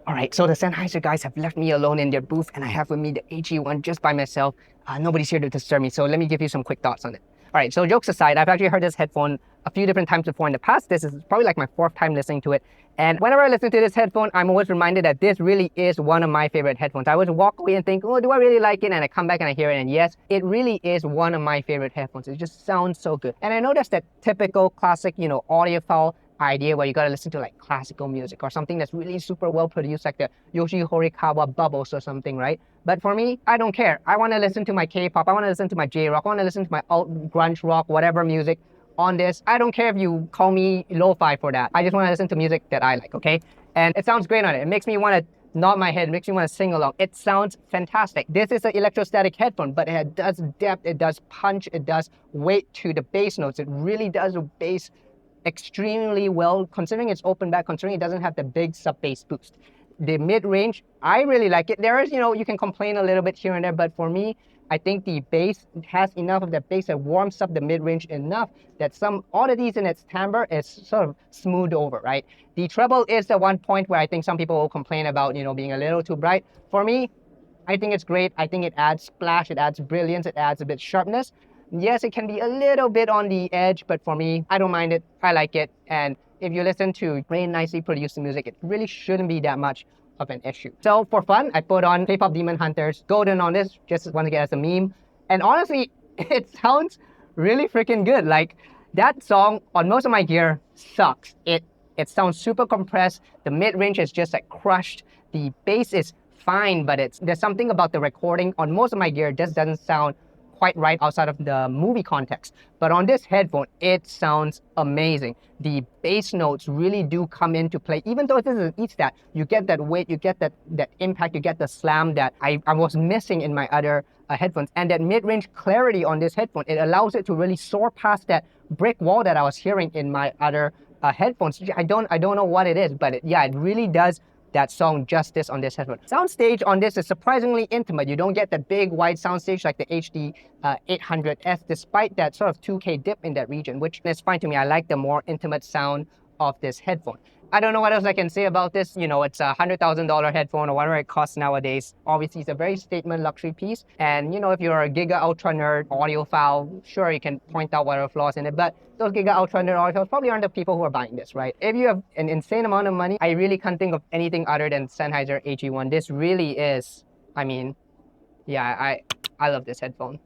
Alright, so the Sennheiser guys have left me alone in their booth and I have with me the HE-1 just by myself. Nobody's here to disturb me, so let me give you some quick thoughts on it. Alright, so jokes aside, I've actually heard this headphone a few different times before in the past. This is probably like my fourth time listening to it. And whenever I listen to this headphone, I'm always reminded that this really is one of my favorite headphones. I always walk away and think, oh, do I really like it? And I come back and I hear it, and yes, it really is one of my favorite headphones. It just sounds so good. And I know that's that typical classic, audiophile idea where you gotta listen to like classical music or something that's really super well produced, like the Yoshi Horikawa Bubbles or something, right? But for me, I don't care. I want to listen to my K-pop, I want to listen to my J-rock, I want to listen to my alt grunge rock, whatever music on this. I don't care if you call me lo-fi for that. I just want to listen to music that I like, okay? And it sounds great on it. It makes me want to nod my head, makes me want to sing along. It sounds fantastic. This is an electrostatic headphone, but it does depth, it does punch, it does weight to the bass notes. It really does bass extremely well, considering it's open back, considering it doesn't have the big sub bass boost. The mid-range, I really like it. There is, you can complain a little bit here and there, but for me, I think the bass has enough of the bass that warms up the mid-range enough that some oddities in its timbre is sort of smoothed over, right? The treble is the one point where I think some people will complain about, being a little too bright. For me, I think it's great. I think it adds splash, it adds brilliance, it adds a bit sharpness. Yes, it can be a little bit on the edge, but for me, I don't mind it. I like it. And if you listen to very nicely produced music, it really shouldn't be that much of an issue. So for fun, I put on K-pop Demon Hunters Golden on this, just once again as a meme. And honestly, it sounds really freaking good. Like that song on most of my gear sucks. It sounds super compressed. The mid-range is just like crushed. The bass is fine, but there's something about the recording on most of my gear just doesn't sound quite right outside of the movie context. But on this headphone, it sounds amazing. The bass notes really do come into play. Even though this is an E-stat, you get that weight, you get that impact, you get the slam that I was missing in my other headphones. And that mid-range clarity on this headphone, it allows it to really soar past that brick wall that I was hearing in my other headphones. I don't know what it is, but it really does that song justice on this headphone. Soundstage on this is surprisingly intimate. You don't get that big wide soundstage like the HD 800S, despite that sort of 2K dip in that region, which is fine to me. I like the more intimate sound of this headphone. I don't know what else I can say about this. It's a $100,000 headphone or whatever it costs nowadays. Obviously, it's a very statement luxury piece. And, if you're a Giga Ultra nerd audiophile, sure, you can point out what are flaws in it. But those Giga Ultra nerd audiophiles probably aren't the people who are buying this, right? If you have an insane amount of money, I really can't think of anything other than Sennheiser HE-1. This really is, I love this headphone.